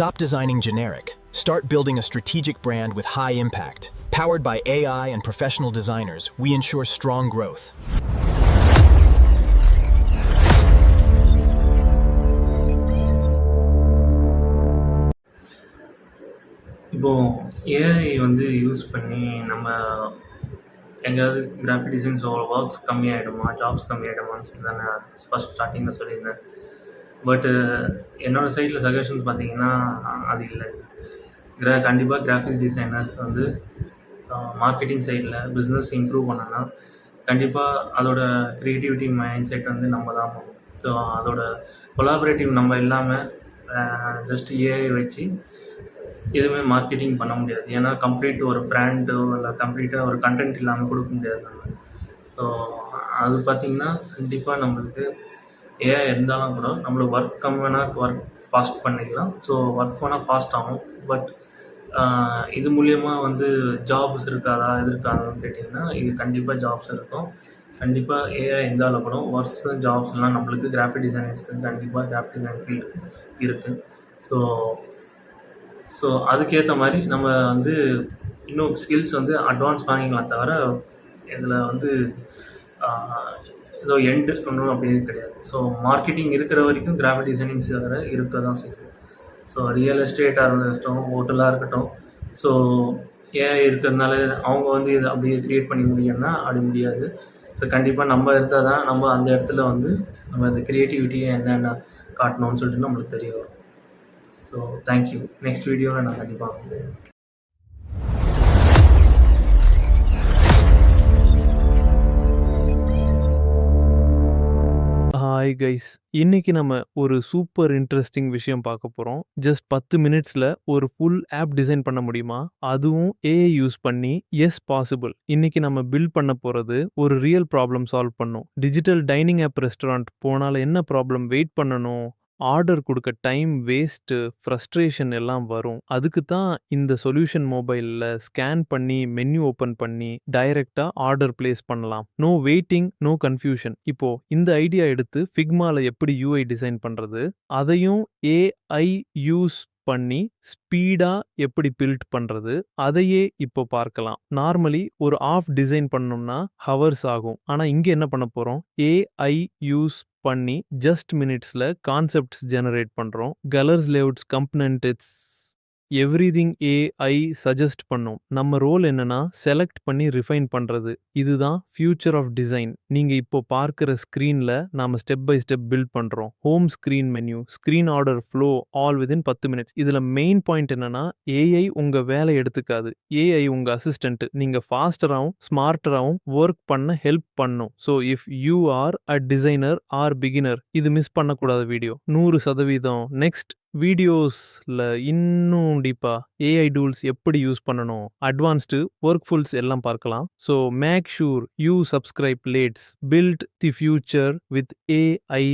Stop designing generic. Start building a strategic brand with high impact. Powered by AI and professional designers, we ensure strong growth. இப்போ AI use பண்ணி நம்ம எங்கேயாவது graphic designs works கம்மியாகிடுமா, jobs கம்மியாகிடுமான்னு சொல்லி தான் நான் first ஸ்டார்டிங்கில் சொல்லியிருந்தேன். பட்டு என்னோடய சைடில் சஜஷன்ஸ் பார்த்தீங்கன்னா அது இல்லை. கண்டிப்பாக கிராஃபிக் டிசைனர்ஸ் மார்க்கெட்டிங் சைடில் பிஸ்னஸ் இம்ப்ரூவ் பண்ணனா கண்டிப்பாக அதோட க்ரியேட்டிவிட்டி மைண்ட் செட் நம்ம தான் போகணும். ஸோ அதோட கொலாபரேட்டிவ் நம்ம இல்லாமல் ஜஸ்ட் ஏஐ வச்சு எதுவுமே மார்க்கெட்டிங் பண்ண முடியாது. ஏன்னா கம்ப்ளீட் ஒரு பிராண்டோ இல்லை கம்ப்ளீட்டாக ஒரு கண்டென்ட் இல்லாமல் கொடுக்க முடியாது நம்ம. ஸோ அது பார்த்திங்கன்னா கண்டிப்பாக நம்மளுக்கு ஏஐ இருந்தாலும் கூட நம்மளுக்கு ஒர்க் கம்மினா ஒர்க் ஃபாஸ்ட் பண்ணிக்கலாம். ஸோ ஒர்க் பண்ணால் ஃபாஸ்ட் ஆகும். பட் இது மூலியமாக ஜாப்ஸ் இருக்காதா, எது இருக்காதுன்னு கேட்டிங்கன்னா இது கண்டிப்பாக ஜாப்ஸ் இருக்கும். கண்டிப்பாக ஏஐ இருந்தாலும் கூட ஒர்க்ஸ் ஜாப்ஸ்லாம் நம்மளுக்கு கிராஃபிக் டிசைனர்ஸ்க்கு கண்டிப்பாக கிராஃபிக் டிசைன் ஃபீல்டு இருக்குது. ஸோ அதுக்கேற்ற மாதிரி நம்ம இன்னும் ஸ்கில்ஸ் அட்வான்ஸ் பண்ணிக்கலாம். தவிர இதில் ஏதோ எண்டு ஒன்றும் அப்படின்னு கிடையாது. ஸோ மார்க்கெட்டிங் இருக்கிற வரைக்கும் கிராஃபிக் டிசைனிங்ஸ் வேறு இருக்க தான் செய்யும். ஸோ ரியல் எஸ்டேட்டாக இருக்கட்டும், ஹோட்டலாக இருக்கட்டும், ஸோ ஏஐ இருக்கிறதுனால அவங்க இதை அப்படியே க்ரியேட் பண்ணி முடியும்னா அப்படி முடியாது. ஸோ கண்டிப்பாக நம்ம இருந்தால் தான் நம்ம அந்த இடத்துல நம்ம அந்த க்ரியேட்டிவிட்டியை என்னென்ன காட்டணும்னு சொல்லிட்டு நம்மளுக்கு தெரிய வரும். So thank you. நெக்ஸ்ட் வீடியோவில் நான் கண்டிப்பாக ஹாய் கைஸ், இன்னைக்கு நம்ம ஒரு சூப்பர் இன்ட்ரெஸ்டிங் விஷயம் பார்க்க போகிறோம். ஜஸ்ட் 10 மினிட்ஸில் ஒரு ஃபுல் ஆப் டிசைன் பண்ண முடியுமா, அதுவும் ஏஐ யூஸ் பண்ணி? Yes, possible. இன்னைக்கு நம்ம பில்ட் பண்ண போகிறது ஒரு ரியல் ப்ராப்ளம் சால்வ் பண்ணும். டிஜிட்டல் டைனிங் ஆப் ரெஸ்டாரண்ட் போனால் என்ன ப்ராப்ளம், வெயிட் பண்ணணும், ஆர்டர் கொடுக்க டைம் வேஸ்ட்டு, ஃப்ரஸ்ட்ரேஷன் எல்லாம் வரும். அதுக்கு தான் இந்த சொல்யூஷன் மொபைலில் ஸ்கேன் பண்ணி மெனு ஓப்பன் பண்ணி டைரெக்டாக ஆர்டர் பிளேஸ் பண்ணலாம். No waiting, no confusion. இப்போ இந்த ஐடியா எடுத்து ஃபிக்மாவில் எப்படி யூஐ டிசைன் பண்ணுறது, அதையும் ஏஐ யூஸ் பண்ணி ஸ்பீடாக எப்படி பில்ட் பண்ணுறது, அதையே இப்போ பார்க்கலாம். நார்மலி ஒரு ஆஃப் டிசைன் பண்ணோம்னா ஹவர்ஸ் ஆகும். ஆனால் இங்கே என்ன பண்ண போகிறோம், ஏஐ யூஸ் பண்ணி ஜஸ்ட் மினிட்ஸில் கான்செப்ட்ஸ் ஜெனரேட் பண்ணுறோம். Colours, layouts, components, everything AI suggest பண்ணும். நம்ம ரோல் என்னன்னா செலக்ட் பண்ணி ரிஃபைன் பண்ணுறது. இதுதான் ஃபியூச்சர் ஆஃப் டிசைன். நீங்கள் இப்போ பார்க்குற ஸ்க்ரீனில் நாம் ஸ்டெப் பை ஸ்டெப் பில்ட் பண்ணுறோம். Home screen menu, screen order flow, all within 10 minutes. இதில் மெயின் பாயிண்ட் என்னன்னா ஏஐ உங்கள் வேலை எடுத்துக்காது. ஏஐ உங்கள் அசிஸ்டன்ட். நீங்கள் ஃபாஸ்டராகவும் ஸ்மார்ட்டராகவும் ஒர்க் பண்ண ஹெல்ப் பண்ணும். So if you are a designer or beginner, இது மிஸ் பண்ணக்கூடாத வீடியோ 100%. நெக்ஸ்ட் வீடியோஸில் இன்னும் டீப்பாக ஏஐ டூல்ஸ் எப்படி யூஸ் பண்ணணும், அட்வான்ஸ்டு ஒர்க்ஃபுல்ஸ் எல்லாம் பார்க்கலாம். So make sure you subscribe let's build the future with AI.